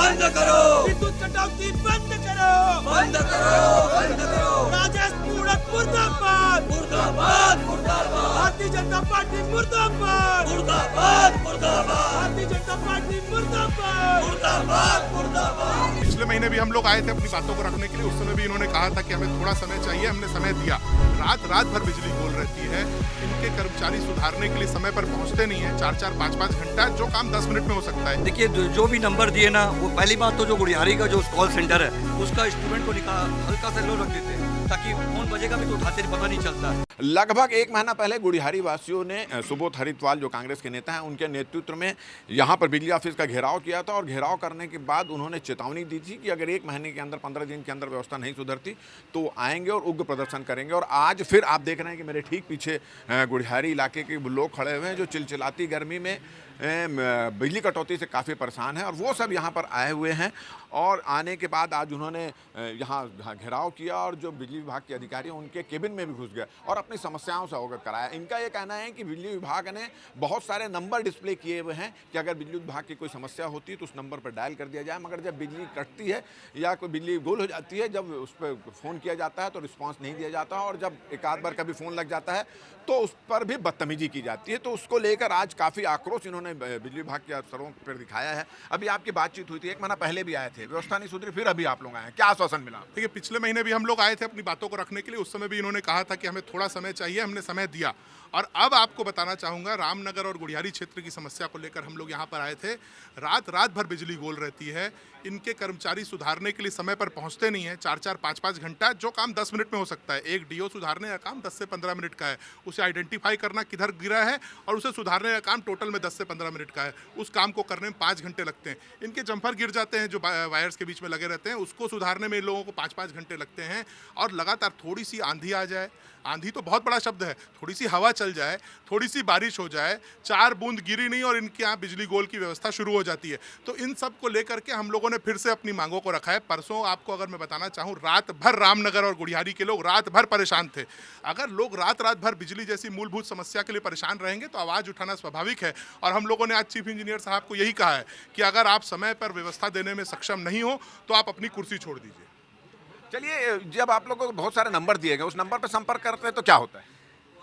बंद करो, विद्युत कटौती बंद करो, बंद करो, बंद करो। राजेश मूणत मुर्दाबाद, मुर्दाबाद, मुर्दाबाद, भारतीय जनता पार्टी मुर्दाबाद, मुर्दाबाद, मुर्दाबाद, भारतीय जनता पार्टी मुर्दाबाद, मुर्दाबाद, मुर्दाबाद। पिछले महीने भी हम लोग आए थे अपनी बातों को रखने के लिए। उस समय भी इन्होंने कहा था कि हमें थोड़ा समय चाहिए, हमने समय दिया। रात भर बिजली गोल रहती है। इनके कर्मचारी सुधारने के लिए समय पर पहुंचते नहीं है। 4-4, 5-5 घंटा जो काम 10 मिनट में हो सकता है। देखिए, जो भी नंबर दिए ना, वो पहली बात तो जो गुड़ियारी का जो कॉल सेंटर है उसका स्टूडेंट को निकाल हल्का सा लो रख देते हैं ताकि फोन बजेगा भी तो उठाते नहीं, पता नहीं चलता। लगभग एक महीना पहले गुड़ियारी वासियों ने सुबोध हरिद्वाल जो कांग्रेस के नेता हैं उनके नेतृत्व में यहाँ पर बिजली ऑफिस का घेराव किया था और घेराव करने के बाद उन्होंने चेतावनी दी थी कि अगर एक महीने के अंदर 15 दिन के अंदर व्यवस्था नहीं सुधरती तो आएंगे और उग्र प्रदर्शन करेंगे। और आज फिर आप देख रहे हैं कि मेरे ठीक पीछे गुड़ियारी इलाके के लोग खड़े हुए हैं जो चिलचिलाती गर्मी में बिजली कटौती से काफ़ी परेशान हैं और वो सब यहाँ पर आए हुए हैं। और आने के बाद आज उन्होंने यहाँ घेराव किया और जो बिजली विभाग के अधिकारी हैं उनके केबिन में भी घुस गए और अपनी समस्याओं से अवगत कराया। इनका ये कहना है कि बिजली विभाग ने बहुत सारे नंबर डिस्प्ले किए हुए हैं कि अगर बिजली विभाग की कोई समस्या होती है तो उस नंबर पर डायल कर दिया जाए, मगर जब बिजली कटती है या कोई बिजली गोल हो जाती है, जब उस पर फ़ोन किया जाता है तो रिस्पॉन्स नहीं दिया जाता और जब एक आध बार कभी फ़ोन लग जाता है तो उस पर भी बदतमीजी की जाती है। तो उसको लेकर आज काफ़ी आक्रोश इन्होंने बिजली विभाग के अफसरों पर दिखाया है। अभी आपकी बातचीत हुई थी, एक महीना पहले भी आए थे, व्यवस्था नहीं सुधरी, फिर अभी आप लोग आए हैं, क्या आश्वासन मिला? देखिए, पिछले महीने भी हम लोग आए थे अपनी बातों को रखने के लिए। उस समय भी इन्होंने कहा था कि हमें थोड़ा समय चाहिए, हमने समय दिया। और अब आपको बताना चाहूँगा, रामनगर और गुड़ियारी क्षेत्र की समस्या को लेकर हम लोग यहाँ पर आए थे। रात भर बिजली गोल रहती है। इनके कर्मचारी सुधारने के लिए समय पर पहुँचते नहीं हैं। 4-4, 5-5 घंटा जो काम 10 मिनट में हो सकता है। एक डीओ सुधारने का काम 10 से 15 मिनट का है। उसे आइडेंटिफाई करना किधर गिरा है और उसे सुधारने का काम टोटल में 10 से 15 मिनट का है। उस काम को करने में 5 घंटे लगते हैं। इनके जम्फर गिर जाते हैं जो वायर्स के बीच में लगे रहते हैं, उसको सुधारने में लोगों को 5-5 घंटे लगते हैं। और लगातार थोड़ी सी आंधी आ जाए, आंधी तो बहुत बड़ा शब्द है, थोड़ी सी हवा चल जाए, थोड़ी सी बारिश हो जाए, 4 बूंद गिरी नहीं और इनके यहाँ बिजली गोल की व्यवस्था शुरू हो जाती है। तो इन सब को लेकर के हम लोगों ने फिर से अपनी मांगों को रखा है। परसों आपको अगर मैं बताना चाहूँ, रात भर रामनगर और गुड़ियारी के लोग रात भर परेशान थे। अगर लोग रात भर बिजली जैसी मूलभूत समस्या के लिए परेशान रहेंगे तो आवाज़ उठाना स्वाभाविक है। और हम लोगों ने आज चीफ इंजीनियर साहब को यही कहा है कि अगर आप समय पर व्यवस्था देने में सक्षम नहीं हो तो आप अपनी कुर्सी छोड़ दीजिए। चलिए, जब आप लोगों को बहुत सारे नंबर दिए गए, उस नंबर पर संपर्क करते हैं तो क्या होता है?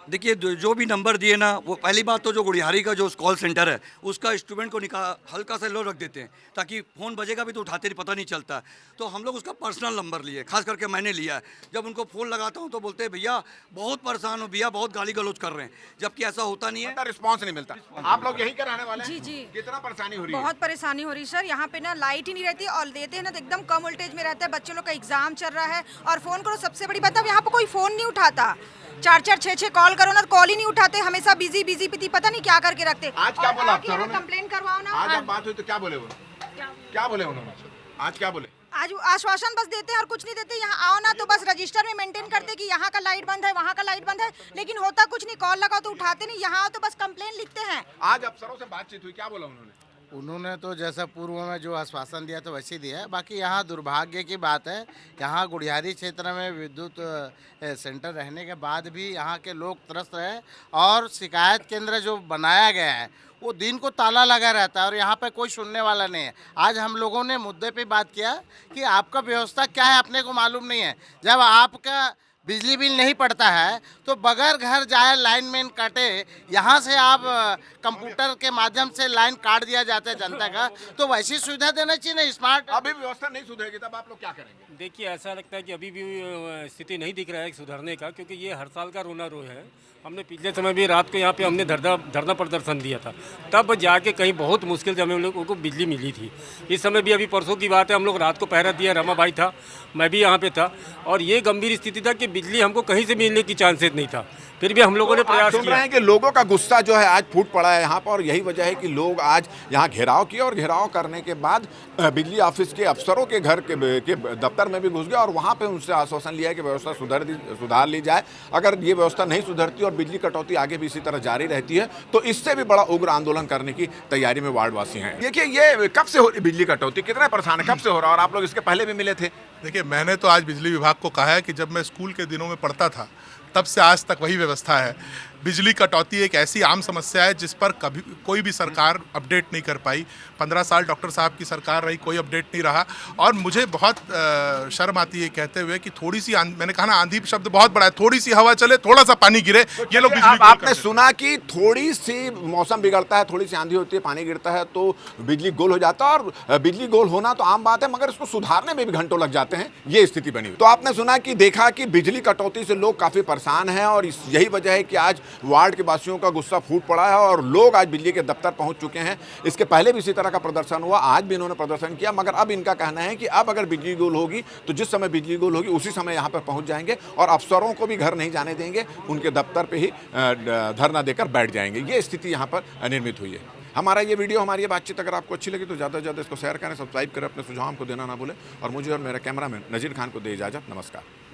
देखिए, जो भी नंबर दिए ना, वो पहली बात तो जो गुड़ियारी का जो कॉल सेंटर है उसका स्टूडेंट को निकाल हल्का सा लो रख देते हैं ताकि फ़ोन बजेगा भी तो उठाते नहीं, पता नहीं चलता। तो हम लोग उसका पर्सनल नंबर लिए, खास करके मैंने लिया है। जब उनको फ़ोन लगाता हूँ तो बोलते हैं भैया बहुत परेशान हो, भैया बहुत गाली गलौज कर रहे हैं, जबकि ऐसा होता नहीं है, रिस्पॉन्स नहीं मिलता। आप लोग यही कराने वाले हैं? जी जी, कितना परेशानी हो रही है? बहुत परेशानी हो रही है सर। यहाँ पे ना लाइट ही नहीं रहती और देते हैं ना तो एकदम कम वोल्टेज में रहता है। बच्चों लोग का एग्जाम चल रहा है और फोन करो, सबसे बड़ी बात है यहाँ पे कोई फोन नहीं उठाता। 4-4, 6-6 कॉल करो ना, कॉल ही नहीं उठाते, हमेशा बिजी पता नहीं क्या करके रखते। आज क्या बोला अफसरों ने? कंप्लेन करवाओ ना। आज बात हुई तो क्या बोले वो? क्या बोले उन्होंने? आज क्या बोले? आज आश्वासन बस देते हैं और कुछ नहीं देते। यहाँ आओ ना तो बस रजिस्टर में मेंटेन करते कि यहाँ का लाइट बंद है, वहाँ का लाइट बंद है, लेकिन होता कुछ नहीं। कॉल लगाओ तो उठाते नहीं, यहाँ आओ तो बस कंप्लेन लिखते हैं। आज अफसरों से बातचीत हुई, क्या बोला उन्होंने? उन्होंने तो जैसा पूर्व में जो आश्वासन दिया तो वैसे ही दिया है। बाकी यहाँ दुर्भाग्य की बात है, यहाँ गुड़ियारी क्षेत्र में विद्युत सेंटर रहने के बाद भी यहाँ के लोग त्रस्त रहे और शिकायत केंद्र जो बनाया गया है वो दिन को ताला लगा रहता है और यहाँ पे कोई सुनने वाला नहीं है। आज हम लोगों ने मुद्दे पे बात किया कि आपका व्यवस्था क्या है अपने को मालूम नहीं है। जब आपका बिजली बिल नहीं पड़ता है तो बगैर घर जाए लाइनमैन काटे, यहाँ से आप कंप्यूटर के माध्यम से लाइन काट दिया जाता है जनता का, तो वैसी सुविधा देना चाहिए ना स्मार्ट। अभी व्यवस्था नहीं सुधरेगी तब आप लोग क्या करेंगे? देखिए, ऐसा लगता है कि अभी भी स्थिति नहीं दिख रहा है सुधरने का, क्योंकि ये हर साल का रोना रो है। हमने पिछले समय भी रात को यहाँ पे हमने धरना प्रदर्शन दिया था, तब जाके कहीं बहुत मुश्किल से हमें लोगों को बिजली मिली थी। इस समय भी अभी परसों की बात है, हम लोग रात को पहरा दिया, रमा भाई था, मैं भी यहाँ पे था, और ये गंभीर स्थिति था कि बिजली हमको कहीं से मिलने की चांसेस नहीं था। फिर भी हम लोगों ने प्रयास किया। सुन रहे हैं कि लोगों का गुस्सा जो है आज फूट पड़ा है यहाँ पर और यही वजह है कि लोग आज यहाँ घेराव किए और घेराव करने के बाद बिजली ऑफिस के अफसरों के घर के दफ्तर में भी घुस गए और वहाँ पे उनसे आश्वासन लिया है कि व्यवस्था सुधार ली जाए। अगर ये व्यवस्था नहीं सुधरती और बिजली कटौती आगे भी इसी तरह जारी रहती है तो इससे भी बड़ा उग्र आंदोलन करने की तैयारी में वार्डवासी हैं। देखिए, ये कब से हो रही बिजली कटौती, कितने परेशान है, कब से हो रहा है और आप लोग इसके पहले भी मिले थे? देखिए, मैंने तो आज बिजली विभाग को कहा है कि जब मैं स्कूल के दिनों में पढ़ता था तब से आज तक वही व्यवस्था है। बिजली कटौती एक ऐसी आम समस्या है जिस पर कभी कोई भी सरकार अपडेट नहीं कर पाई। 15 साल डॉक्टर साहब की सरकार रही, कोई अपडेट नहीं रहा। और मुझे बहुत शर्म आती है कहते हुए कि थोड़ी सी मैंने कहा ना, आंधी शब्द बहुत बड़ा है, थोड़ी सी हवा चले, थोड़ा सा पानी गिरे, ये लोग बिजली गोल आपने करते हैं। सुना कि थोड़ी सी मौसम बिगड़ता है, थोड़ी सी आंधी होती है, पानी गिरता है तो बिजली गोल हो जाता है। और बिजली गोल होना तो आम बात है, मगर इसको सुधारने में भी घंटों लग जाते हैं, ये स्थिति बनी हुई। तो आपने सुना कि देखा कि बिजली कटौती से लोग काफी परेशान हैं और यही वजह है कि आज वार्ड के वासियों का गुस्सा फूट पड़ा है और लोग आज बिजली के दफ्तर पहुंच चुके हैं। इसके पहले भी इसी तरह का प्रदर्शन हुआ, आज भी इन्होंने प्रदर्शन किया, मगर अब इनका कहना है कि अब अगर बिजली गोल होगी तो जिस समय बिजली गोल होगी उसी समय यहाँ पर पहुंच जाएंगे और अफसरों को भी घर नहीं जाने देंगे, उनके दफ्तर पे ही धरना देकर बैठ जाएंगे। ये स्थिति यहाँ पर निर्मित हुई है। हमारा ये वीडियो, हमारी ये बातचीत अगर आपको अच्छी लगी तो ज़्यादा से ज़्यादा इसको शेयर करें, सब्सक्राइब करें, अपने सुझाव हमको देना ना भूलें और मुझे और मेरे कैमरामैन नज़ीर खान को दे इजाज़त। नमस्कार।